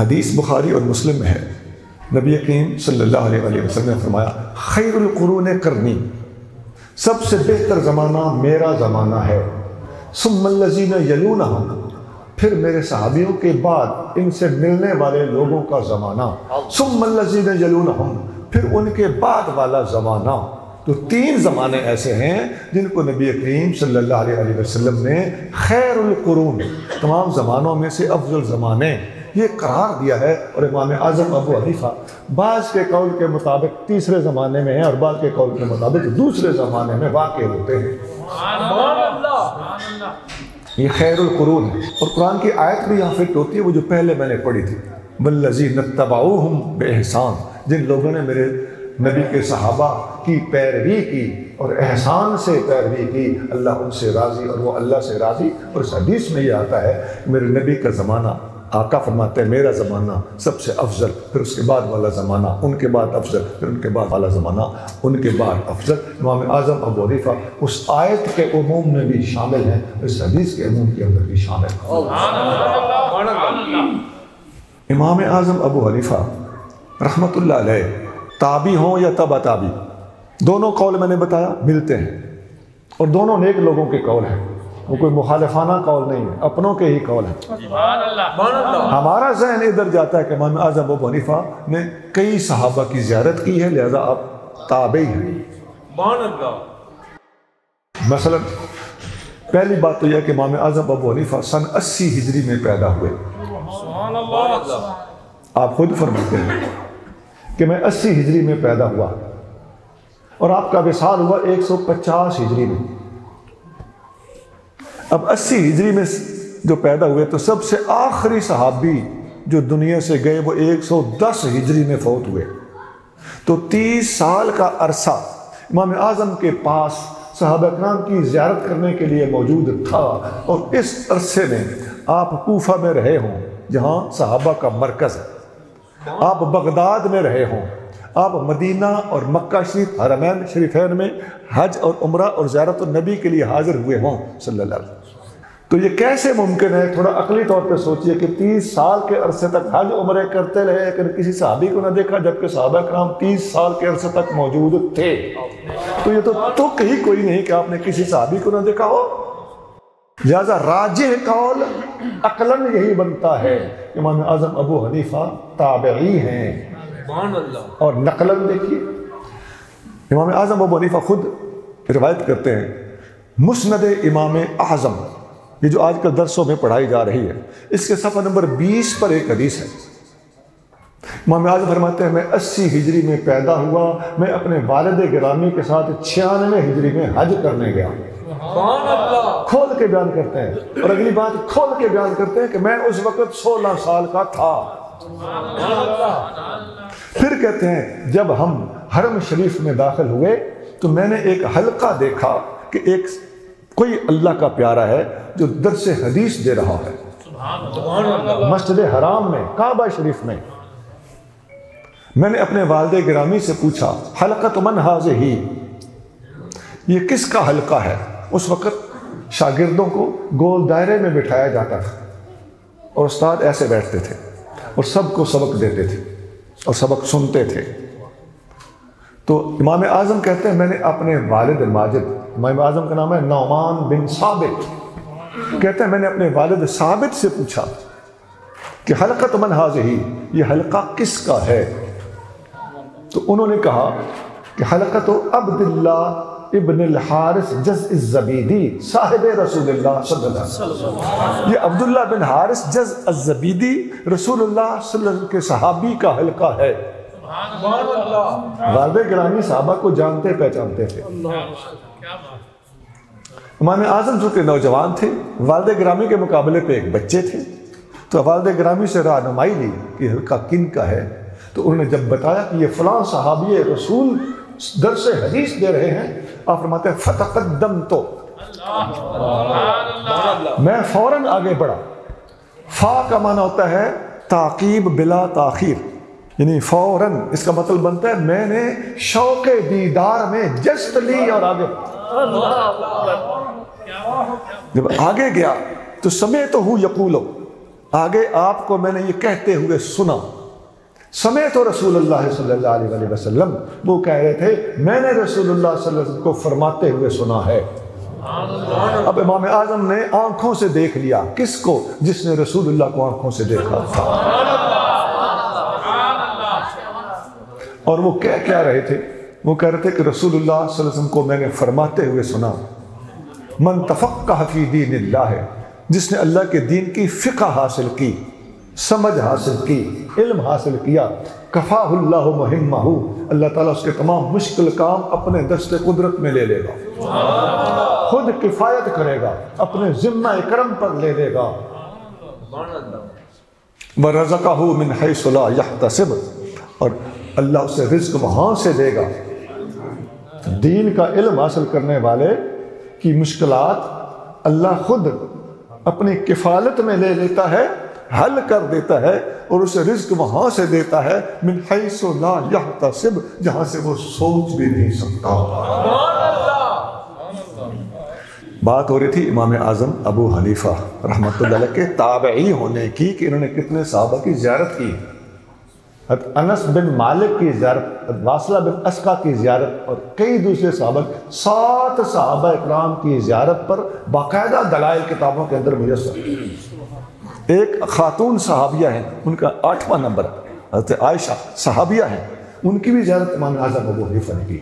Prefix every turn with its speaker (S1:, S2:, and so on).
S1: حدیث بخاری اور مسلم میں ہے، نبی کریم صلی اللہ علیہ وسلم نے فرمایا خیر القرون قرنی، سب سے بہتر زمانہ میرا زمانہ ہے، ثم الذین یلونہم، پھر میرے صحابیوں کے بعد ان سے ملنے والے لوگوں کا زمانہ، ثم الذین یلونہم، پھر ان کے بعد والا زمانہ۔ تو 3 زمانے ایسے ہیں جن کو نبی کریم صلی اللہ علیہ وسلم نے خیر القرون، تمام زمانوں میں سے افضل زمانے، یہ قرار دیا ہے۔ اور امام اعظم ابو حنیفہ بعض کے قول کے مطابق تیسرے زمانے میں ہیں اور بعض کے قول کے مطابق دوسرے زمانے میں واقع ہوتے ہیں۔ یہ خیر القرون ہے، اور قرآن کی آیت بھی یہاں فٹ ہوتی ہے، وہ جو پہلے میں نے پڑھی تھی، والذین اتبعوہم بإحسان، جن لوگوں نے میرے نبی کے صحابہ کی پیروی کی اور احسان سے پیروی کی، اللہ ان سے راضی اور وہ اللہ سے راضی۔ اور اس حدیث میں یہ آتا ہے کہ میرے نبی کا زمانہ، آقا فرماتے ہیں میرا زمانہ سب سے افضل، پھر اس کے بعد والا زمانہ ان کے بعد افضل، پھر ان کے بعد والا زمانہ ان کے بعد افضل۔ امام اعظم ابو حنیفہ اس آیت کے عموم میں بھی شامل ہیں، اس حدیث کے عموم کے اندر بھی شامل ہیں۔ امام اعظم ابو حنیفہ رحمۃ اللہ علیہ تابعی ہوں یا تبع تابعی، دونوں قول میں نے بتایا ملتے ہیں، اور دونوں نیک لوگوں کے قول ہیں، وہ کوئی مخالفانہ قول نہیں ہے، اپنوں کے ہی قول ہیں۔ ہمارا ذہن ادھر جاتا ہے کہ امام اعظم ابو حنیفہ نے کئی صحابہ کی زیارت کی ہے، لہذا آپ تابعی ہیں۔ مثلا پہلی بات تو یہ کہ امام اعظم ابو حنیفہ سن 80 ہجری میں پیدا ہوئے۔ آپ خود فرماتے ہیں کہ میں 80 ہجری میں پیدا ہوا، اور آپ کا وصال ہوا 150 ہجری میں۔ اب 80 ہجری میں جو پیدا ہوئے تو سب سے آخری صحابی جو دنیا سے گئے وہ 110 ہجری میں فوت ہوئے۔ تو 30 سال کا عرصہ امام اعظم کے پاس صحابہ اکرام کی زیارت کرنے کے لیے موجود تھا، اور اس عرصے میں آپ کوفہ میں رہے ہوں جہاں صحابہ کا مرکز ہے، آپ بغداد میں رہے ہوں، آپ مدینہ اور مکہ شریف حرمین شریفین میں حج اور عمرہ اور زیارت النبی کے لیے حاضر ہوئے ہوں صلی اللہ علیہ وسلم۔ تو یہ کیسے ممکن ہے؟ تھوڑا عقلی طور پہ سوچئے کہ 30 سال کے عرصے تک حج عمرے کرتے رہے لیکن کسی صحابی کو نہ دیکھا، جبکہ صحابہ کرام 30 سال کے عرصے تک موجود تھے۔ تو یہ تو تک ہی کوئی نہیں کہ آپ نے کسی صحابی کو نہ دیکھا ہو۔ لہذا راجح قول عقلاً یہی بنتا ہے، امام اعظم ابو حنیفہ تابعی ہیں، اور نقلاً دیکھیے امام اعظم ابو حنیفہ خود روایت کرتے ہیں، مسند امام اعظم، یہ جو آج کل درسوں میں پڑھائی جا رہی ہے، اس کے صفحہ نمبر 20 پر ایک حدیث ہے۔ امام اعظم فرماتے ہیں میں 80 ہجری میں پیدا ہوا، میں اپنے والد گرامی کے ساتھ 96 ہجری میں حج کرنے گیا۔ کھول کے بیان کرتے ہیں، اور اگلی بات کھول کے بیان کرتے ہیں کہ میں اس وقت 16 سال کا تھا۔ پھر کہتے ہیں جب ہم حرم شریف میں داخل ہوئے تو میں نے ایک حلقہ دیکھا کہ ایک کوئی اللہ کا پیارا ہے جو درس حدیث دے رہا ہے مسجد حرام میں، کعبہ شریف میں۔ میں نے اپنے والد گرامی سے پوچھا حلقۃ من ھذہ، یہ کس کا حلقہ ہے؟ اس وقت شاگردوں کو گول دائرے میں بٹھایا جاتا تھا، اور استاد ایسے بیٹھتے تھے اور سب کو سبق دیتے تھے اور سبق سنتے تھے۔ تو امام اعظم کہتے ہیں میں نے اپنے والد ماجد، امام اعظم کا نام ہے نعمان بن ثابت، کہتے ہیں میں نے اپنے والد ثابت سے پوچھا کہ حلقۃ من ھذہ، یہ حلقہ کس کا ہے؟ تو انہوں نے کہا کہ حلقۃ عبداللہ ابن الحارث جز الزبیدی صاحب رسول اللہ صلی اللہ علیہ وسلم، یہ عبداللہ بن حارث جز الزبیدی رسول اللہ صلی اللہ علیہ وسلم کے صحابی کا حلقہ ہے۔ والد گرامی صحابہ کو جانتے پہچانتے تھے۔ امام اعظم جو کہ نوجوان تھے، والد گرامی کے مقابلے پہ ایک بچے تھے، تو والد گرامی سے رہنمائی لی کہ حلقہ کن کا ہے، تو انہوں نے جب بتایا کہ یہ فلاں صحابی رسول درس حدیث دے رہے ہیں، آپ فرماتے ہیں فتقدمت، میں فوراً آگے بڑھا۔ فا کا معنی ہوتا ہے تعقیب بلا تاخیر، یعنی فوراً، اس کا مطلب بنتا ہے میں نے شوق دیدار میں جست لی اور آگے جب آگے گیا تو سمعتہ یقول، آگے آپ کو میں نے یہ کہتے ہوئے سنا، سمیت رسول اللہ صلی اللہ علیہ وسلم، وہ کہہ رہے تھے میں نے رسول اللہ صلی اللہ علیہ وسلم کو فرماتے ہوئے سنا ہے۔ اب امام اعظم نے آنکھوں سے دیکھ لیا، کس کو؟ جس نے رسول اللہ کو آنکھوں سے دیکھا تھا۔ اور وہ کہہ رہے تھے، وہ کہہ رہے تھے کہ رسول اللہ صلی اللہ علیہ وسلم کو میں نے فرماتے ہوئے سنا، من تفقہ فی دین اللہ، جس نے اللہ کے دین کی فقہ حاصل کی، سمجھ حاصل کی، علم حاصل کیا، کفاہ اللہ مہمہ، اللہ تعالیٰ اس کے تمام مشکل کام اپنے دست قدرت میں لے لے گا، خود کفایت کرے گا، اپنے ذمہ کرم پر لے لے گا۔ وَرَزَقَهُ مِنْ حَيْثُ لَا يَحْتَسِبُ، اور اللہ اسے رزق وہاں سے دے گا۔ دین کا علم حاصل کرنے والے کی مشکلات اللہ خود اپنی کفالت میں لے لیتا ہے، حل کر دیتا ہے، اور اسے رزق وہاں سے دیتا ہے من حیث لا یحتسب، جہاں سے وہ سوچ بھی نہیں سکتا۔ بات ہو رہی تھی امام اعظم ابو حنیفہ رحمۃ اللہ علیہ کے تابعی ہونے کی، کہ انہوں نے کتنے صحابہ کی زیارت کی، انس بن مالک کی زیارت، واصلہ بن اسقا کی زیارت، اور کئی دوسرے صحابہ، 7 صحابہ اکرام کی زیارت پر باقاعدہ دلائل کتابوں کے اندر میسر۔ ایک خاتون صحابیہ ہیں، ان کا 8واں نمبر حضرت عائشہ صحابیہ ہیں، ان کی بھی زیارت امام اعظم ابو حنیفہ نے کی۔